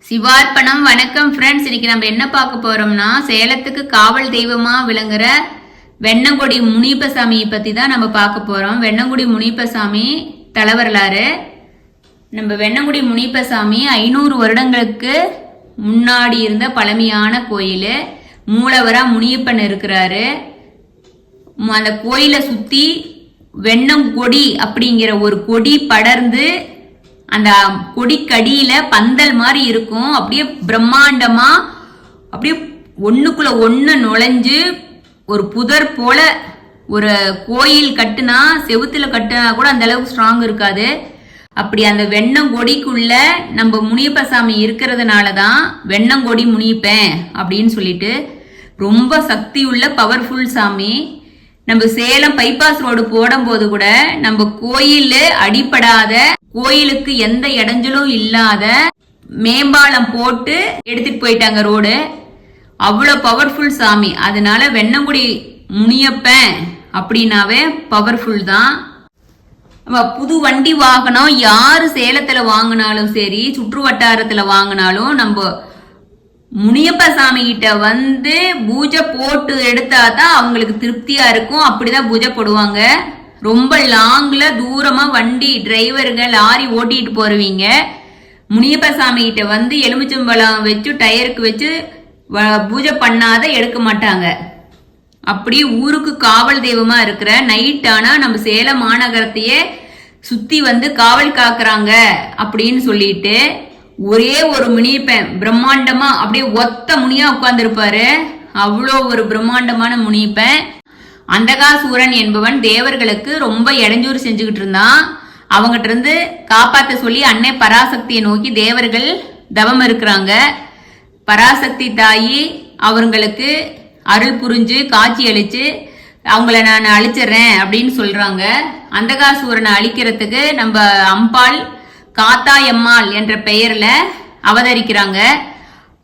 சிவார்ப்பணம். வணக்கம் ஃப்ரெண்ட்ஸ். இன்னைக்கு நம்ம என்ன பார்க்க போறோம்னா, சேலத்துக்கு காவல் தெய்வமா விளங்குற வெண்ணங்குடி முனியப்பசாமியை பத்தி தான் நம்ம பார்க்க போறோம். வெண்ணங்குடி முனியப்பசாமி தலைவரலாறு. நம்ம வெண்ணங்குடி முனியப்பசாமி 500 வருடங்களுக்கு முன்னாடி இருந்த பழமையான கோயில். மூலவரா முனியப்பன் இருக்கிறாரு. அந்த கோயிலை சுத்தி வெண்ணங்கொடி அப்படிங்கிற ஒரு கொடி படர்ந்து அந்த கொடிக்கடியில பந்தல் மாதிரி இருக்கும். அப்படியே பிரம்மாண்டமா அப்படியே ஒண்ணுக்குள்ள ஒண்ணு நுழைஞ்சு ஒரு புதர் போல ஒரு கோயில் கட்டுனா, செவுத்துல கட்டுனா கூட அந்த அளவுக்கு ஸ்ட்ராங் இருக்காது. அப்படி அந்த வெண்ணங்கொடிக்குள்ள நம்ம முனியப்பசாமி இருக்கிறதுனாலதான் வெண்ணங்கொடி முனியப்பேன் அப்படின்னு சொல்லிட்டு ரொம்ப சக்தி உள்ள பவர்ஃபுல் சாமி. நம்ம சேலம் பைபாஸ் ரோடு போடும் போது கூட நம்ம கோயில் அடிப்படாத, கோயிலுக்கு எந்த இடைஞ்சலும் இல்லாத மேம்பாலம் போட்டு எடுத்துட்டு போயிட்டாங்க ரோடு. அவ்வளவு பவர்ஃபுல் சாமி. அதனால வெண்ணங்குடி முனியப்பன் அப்படின்னாவே பவர்ஃபுல் தான். நம்ம புது வண்டி வாகனம் யாரு சேலத்துல வாங்கினாலும் சரி, சுற்று வட்டாரத்துல வாங்கினாலும் நம்ம முனியப்பசாமி கிட்ட வந்து பூஜை போட்டு எடுத்தா தான் அவங்களுக்கு திருப்தியா இருக்கும். அப்படிதான் பூஜை போடுவாங்க. ரொம்ப லாங்ல தூரமா வண்டி டிரைவருங்க லாரி ஓட்டிட்டு போறவீங்க முனியப்பசாமி கிட்ட வந்து எலுமிச்சம்பழம் வச்சு டயருக்கு வச்சு பூஜை பண்ணாத எடுக்க மாட்டாங்க. அப்படி ஊருக்கு காவல் தெய்வமா இருக்கிற நைட் ஆனா நம்ம சேலம் மாநகரத்தையே சுத்தி வந்து காவல் காக்குறாங்க அப்படின்னு சொல்லிட்டு ஒரே ஒரு முனியப்பன் பிரம்மாண்டமா அப்படியே ஒத்த முனியா உட்கார்ந்துருப்பாரு. அவ்வளோ ஒரு பிரம்மாண்டமான முனியப்பன். அந்தகாசூரன் என்பவன் தேவர்களுக்கு ரொம்ப இடைஞ்சூறு செஞ்சுக்கிட்டு இருந்தான். அவங்கிட்ட இருந்து காப்பாத்த சொல்லி அன்னை பராசக்தியை நோக்கி தேவர்கள் தவம் இருக்கிறாங்க. பராசக்தி தாயி அவங்களுக்கு அருள் புரிஞ்சு காட்சி அளிச்சு அவங்கள நான் அழிச்சிடுறேன் அப்படின்னு சொல்றாங்க. அந்தகாசூரனை அழிக்கிறதுக்கு நம்ம அம்பாள் காத்தாயம்மாள் என்ற பெயர்ல அவதரிக்கிறாங்க.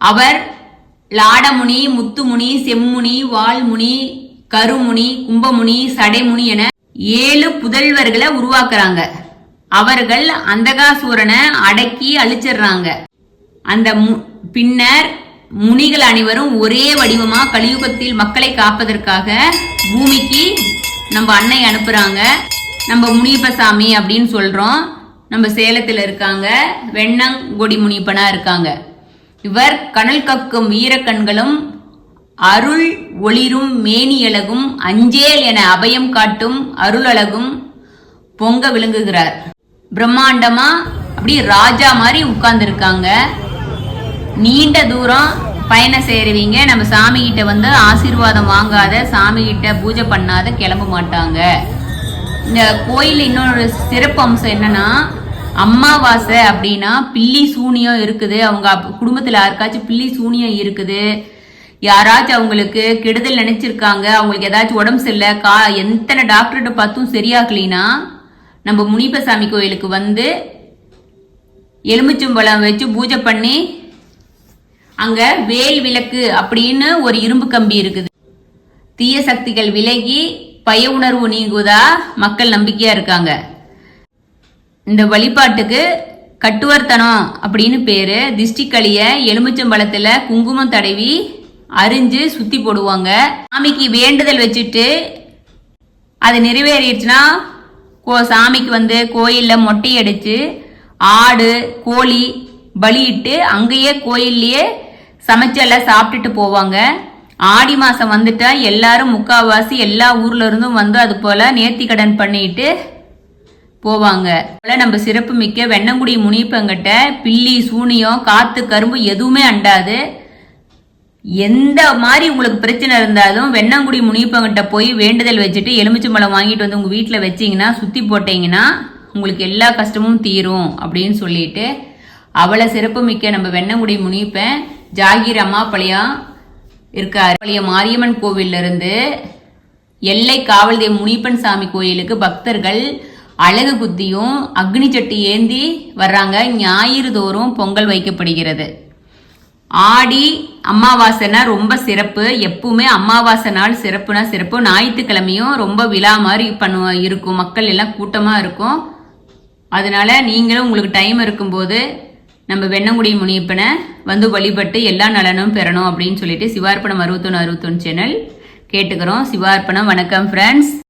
அவர் லாடமுனி, முத்துமுனி, செம்முனி, வால்முனி, கருமுனி, கும்பமுனி, சடைமுனி என 7 புதல்வர்களை உருவாக்குறாங்க. அவர்கள் அந்தகாசூரனை அடக்கி அழிச்சிடுறாங்க. அந்த பின்னர் முனிகள் அனைவரும் ஒரே வடிவமா கலியுகத்தில் மக்களை காப்பதற்காக பூமிக்கு நம்ம அன்னை அனுப்புறாங்க. நம்ம முனியப்பசாமி அப்படின்னு சொல்றோம். நம்ம சேலத்தில் இருக்காங்க. வெண்ணங்கொடி முனியப்பனா இருக்காங்க. இவர் கனல் கக்கும் வீரக்கண்களும் அருள் ஒளிரும் மேனியழகும் அஞ்சேல் என அபயம் காட்டும் அருளழகும் பொங்க விளங்குகிறார். பிரம்மாண்டமா அப்படி ராஜா மாதிரி உட்கார்ந்து இருக்காங்க. நீண்ட தூரம் பயணம் செய்யறவீங்க நம்ம சாமி கிட்ட வந்து ஆசீர்வாதம் வாங்காத, சாமி கிட்ட பூஜை பண்ணாத கிளம்ப மாட்டாங்க. இந்த கோயில் இன்னொரு சிறப்பு அம்சம் என்னன்னா, அம்மாவாசை அப்படின்னா பில்லி சூனியம் இருக்குது. அவங்க குடும்பத்துல யாருக்காச்சும் பில்லி சூனியம் இருக்குது, யாராச்சும் அவங்களுக்கு கெடுதல் நினைச்சிருக்காங்க, அவங்களுக்கு ஏதாச்சும் உடம்பு சரியில்லை, எத்தனை டாக்டர்கிட்ட பார்த்தும் சரியாகலினா நம்ம முனியப்பசாமி கோயிலுக்கு வந்து எலுமிச்சம்பழம் வச்சு பூஜை பண்ணி, அங்க வேல் விளக்கு அப்படின்னு ஒரு இரும்பு கம்பி இருக்குது. தீய சக்திகள் விலகி பய உணர்வு நீங்குவதா மக்கள் நம்பிக்கையா இருக்காங்க. இந்த வழிபாட்டுக்கு கட்டுவர்த்தனம் அப்படின்னு பேரு. திஷ்டி களிய எலுமிச்சம்பழத்துல குங்குமம் தடவி அரிஞ்சு சுத்தி போடுவாங்க. சாமிக்கு வேண்டுதல் வச்சுட்டு அது நிறைவேறிடுச்சுன்னா சாமிக்கு வந்து கோயில்ல மொட்டை அடிச்சு ஆடு கோழி பலியிட்டு அங்கேயே கோயில்லயே சமைச்செல்லாம் சாப்பிட்டுட்டு போவாங்க. ஆடி மாசம் வந்துட்டா எல்லாரும் முக்காவாசி எல்லா ஊர்ல இருந்தும் வந்து அது போல நேர்த்தி கடன் பண்ணிட்டு போவாங்க. நம்ம சிறப்பு மிக்க வெண்ணங்குடி முனியப்பங்கிட்ட பில்லி சூனியம் காத்து கரும்பு எதுவுமே அண்டாது. எந்த மாதிரி உங்களுக்கு பிரச்சனை இருந்தாலும் வெண்ணங்குடி முனியப்பங்கிட்ட போய் வேண்டுதல் வச்சுட்டு எலுமிச்சம்பழம் வாங்கிட்டு வந்து உங்க வீட்டுல வச்சீங்கன்னா, சுத்தி போட்டீங்கன்னா உங்களுக்கு எல்லா கஷ்டமும் தீரும் அப்படின்னு சொல்லிட்டு அவளை சிறப்பு மிக்க நம்ம வெண்ணங்குடி முனியப்பன் ஜாகீர் அம்மாபாளையம் இருக்காரு. மாரியம்மன் கோவில்ல இருந்து எல்லை காவல் தெய்வம் முனியப்பன் சாமி கோயிலுக்கு பக்தர்கள் அழகு குத்தியும் அக்னி சட்டி ஏந்தி வர்றாங்க. ஞாயிறு தோறும் பொங்கல் வைக்கப்படுகிறது. ஆடி அமாவாசைனா ரொம்ப சிறப்பு. எப்பவுமே அமாவாசை நாள் சிறப்புனா சிறப்பு. ஞாயிற்றுக்கிழமையும் ரொம்ப விழா மாதிரி இருக்கும். மக்கள் எல்லாம் கூட்டமா இருக்கும். அதனால நீங்களும் உங்களுக்கு டைம் இருக்கும்போது நம்ம வெண்ணங்குடி முனியப்பனை வந்து வழிபட்டு எல்லா நலனும் பெறணும் அப்படின்னு சொல்லிட்டு சிவார்ப்பணம் 6161 சேனல் கேட்டுக்கிறோம். சிவார்ப்பணம். வணக்கம் ஃப்ரெண்ட்ஸ்.